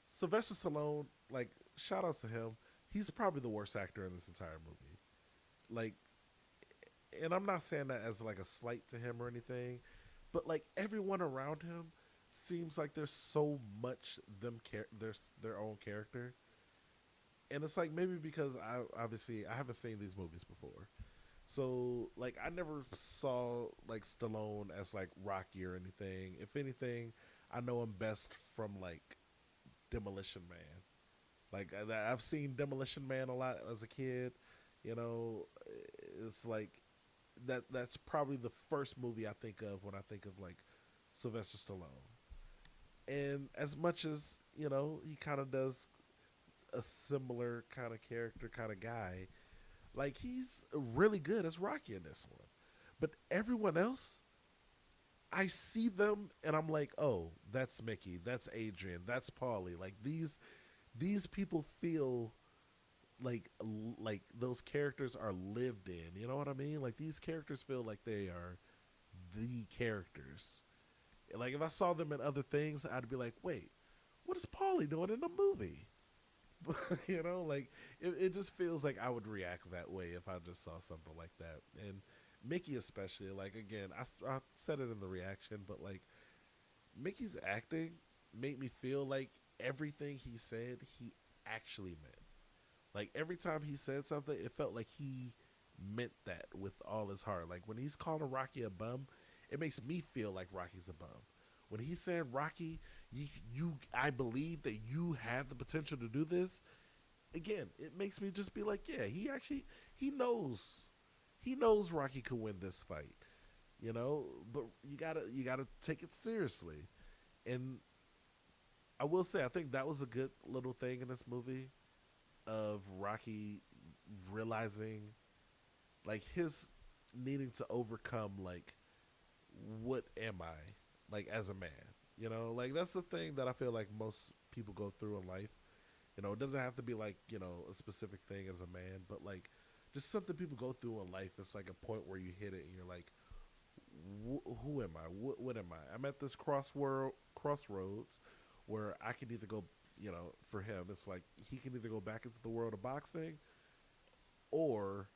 Sylvester Stallone, like, shout outs to him. He's probably the worst actor in this entire movie. Like, and I'm not saying that as, like, a slight to him or anything, but, like, everyone around him seems like there's so much their own character. And it's like, maybe because I haven't seen these movies before. So, like, I never saw, like, Stallone as, like, Rocky or anything. If anything, I know him best from, like, Demolition Man. Like, I've seen Demolition Man a lot as a kid. It's like, that's probably the first movie I think of when I think of like Sylvester Stallone. And as much as he kind of does a similar kind of character, kind of guy, like he's really good as Rocky in this one. But everyone else, I see them and I'm like, oh, that's Mickey, that's Adrian, that's Paulie. Like these people feel like those characters are lived in. You know what I mean? Like these characters feel like they are the characters. Like if I saw them in other things, I'd be like, wait, what is Paulie doing in the movie? Like it just feels like I would react that way if I just saw something like that. And Mickey especially, like again, I said it in the reaction, but like Mickey's acting made me feel like everything he said he actually meant. Like every time he said something, it felt like he meant that with all his heart. Like when he's calling Rocky a bum, it makes me feel like Rocky's a bum. When he said, Rocky, I believe that you have the potential to do this. Again, it makes me just be like, yeah, he knows Rocky could win this fight, but you gotta take it seriously. And I will say, I think that was a good little thing in this movie of Rocky realizing like his needing to overcome like what am I like as a man, like that's the thing that I feel like most people go through in life. It doesn't have to be like a specific thing as a man, but like just something people go through in life. It's like a point where you hit it and you're like, who am I? What am I? I'm at this crossroads where I can either go, for him, it's like he can either go back into the world of boxing or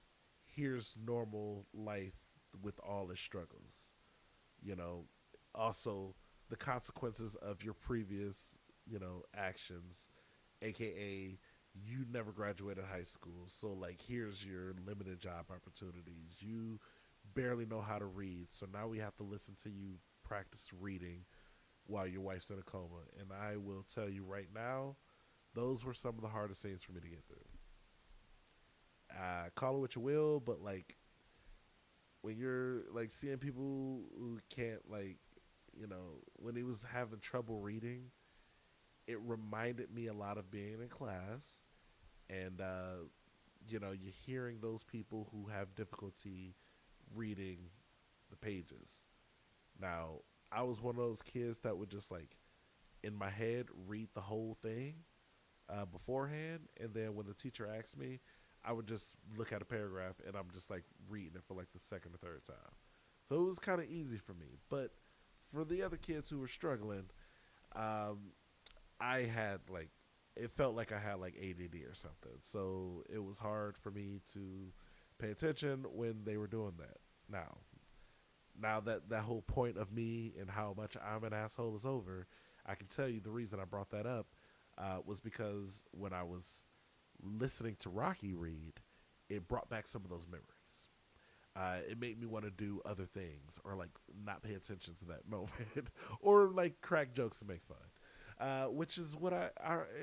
here's normal life with all its struggles. Also the consequences of your previous, actions, aka you never graduated high school. So like here's your limited job opportunities. You barely know how to read. So now we have to listen to you practice reading while your wife's in a coma. And I will tell you right now, those were some of the hardest things for me to get through. Call it what you will, but like when you're like seeing people who can't like, when he was having trouble reading, it reminded me a lot of being in class and, you're hearing those people who have difficulty reading the pages. Now, I was one of those kids that would just like in my head read the whole thing beforehand, and then when the teacher asked me, I would just look at a paragraph and I'm just like reading it for like the second or third time. So it was kind of easy for me. But for the other kids who were struggling, I had like it felt like I had like ADD or something. So it was hard for me to pay attention when they were doing that. Now that whole point of me and how much I'm an asshole is over, I can tell you the reason I brought that up was because when I was listening to Rocky read, it brought back some of those memories. It made me want to do other things or like not pay attention to that moment or like crack jokes and make fun, which is what I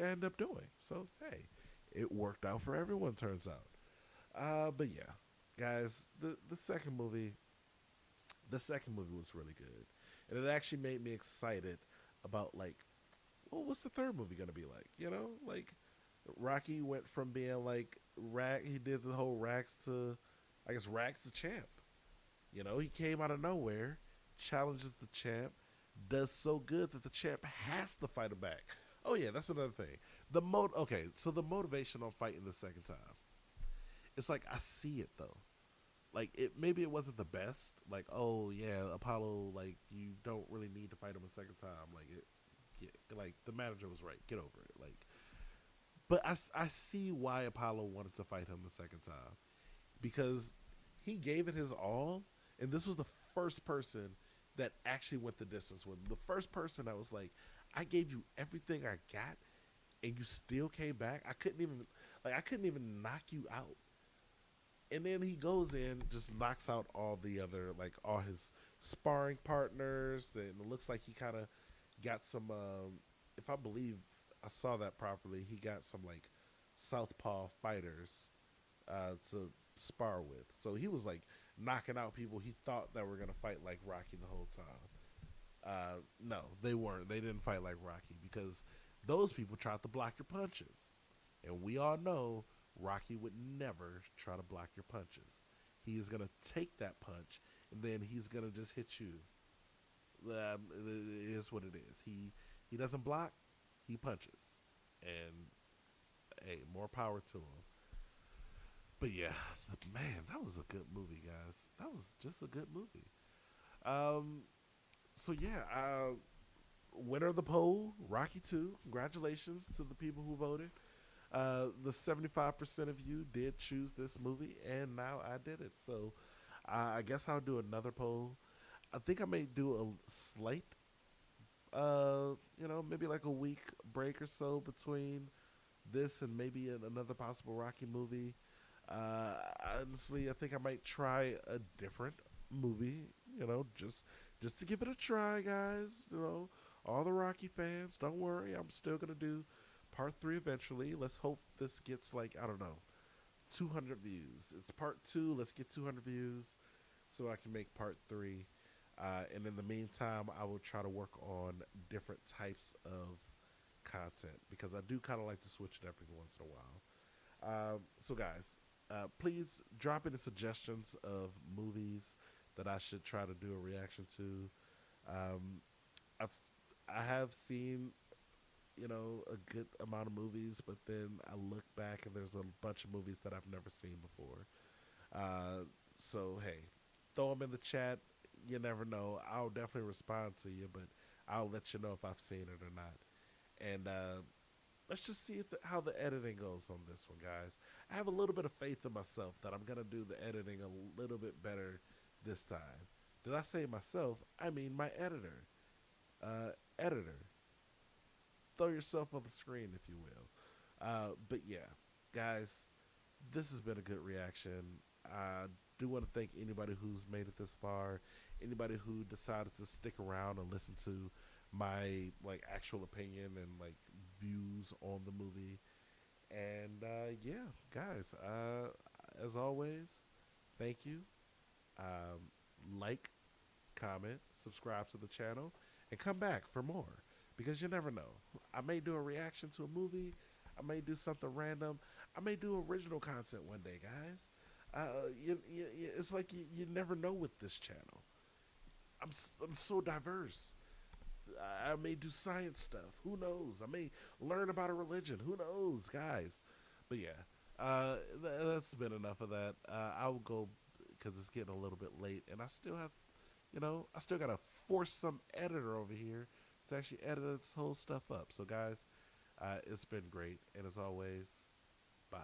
end up doing. So, hey, it worked out for everyone, turns out. But yeah, guys, the second movie was really good. And it actually made me excited about like, well, what's the third movie going to be like? Like Rocky went from being like he did the whole rags to, I guess, rags to champ. He came out of nowhere, challenges the champ, does so good that the champ has to fight him back. Oh yeah, that's another thing. Okay, so the motivation on fighting the second time. It's like I see it though. Like maybe it wasn't the best. Like, oh yeah, Apollo, like you don't really need to fight him a second time. Like like the manager was right. Get over it. Like, but I see why Apollo wanted to fight him the second time because he gave it his all, and this was the first person that actually went the distance with him. The first person that was like, I gave you everything I got, and you still came back. I couldn't even knock you out. And then he goes in, just knocks out all his sparring partners. And it looks like he kind of got some, if I believe I saw that properly, he got some like southpaw fighters to spar with. So he was like knocking out people he thought that were gonna fight like Rocky the whole time. No, they weren't. They didn't fight like Rocky because those people tried to block your punches, and we all know Rocky would never try to block your punches. He is gonna take that punch, and then he's gonna just hit you. It is what it is. He doesn't block, he punches, and hey, more power to him. But yeah, man, that was a good movie, guys. That was just a good movie. Um, so yeah, winner of the poll, Rocky 2. Congratulations to the people who voted. The 75% of you did choose this movie, and now I did it. So I guess I'll do another poll. I think I may do a slight, maybe like a week break or so between this and maybe another possible Rocky movie. Honestly, I think I might try a different movie, just to give it a try, guys. All the Rocky fans, don't worry, I'm still gonna do part 3 eventually. Let's hope this gets like, I don't know, 200 views. It's part 2. Let's get 200 views so I can make part 3. And in the meantime, I will try to work on different types of content because I do kind of like to switch it up every once in a while. So guys, please drop any suggestions of movies that I should try to do a reaction to. I have seen a good amount of movies, but then I look back and there's a bunch of movies that I've never seen before. So hey, throw them in the chat. You never know. I'll definitely respond to you, but I'll let you know if I've seen it or not. And let's just see how the editing goes on this one, guys. I have a little bit of faith in myself that I'm gonna do the editing a little bit better this time. Did I say myself? I mean my editor. Editor, throw yourself on the screen, if you will. But yeah, guys, this has been a good reaction. I do want to thank anybody who's made it this far, anybody who decided to stick around and listen to my actual opinion and views on the movie. And yeah, guys, as always, thank you. Like, comment, subscribe to the channel, and come back for more because you never know. I may do a reaction to a movie. I may do something random. I may do original content one day, guys. It's like you never know with this channel. I'm so diverse. I may do science stuff. Who knows? I may learn about a religion. Who knows, guys? But yeah, that's been enough of that. I'll go because it's getting a little bit late, and I still have, I still gotta force some editor over here to actually edit this whole stuff up. So, guys, it's been great, and as always, bye.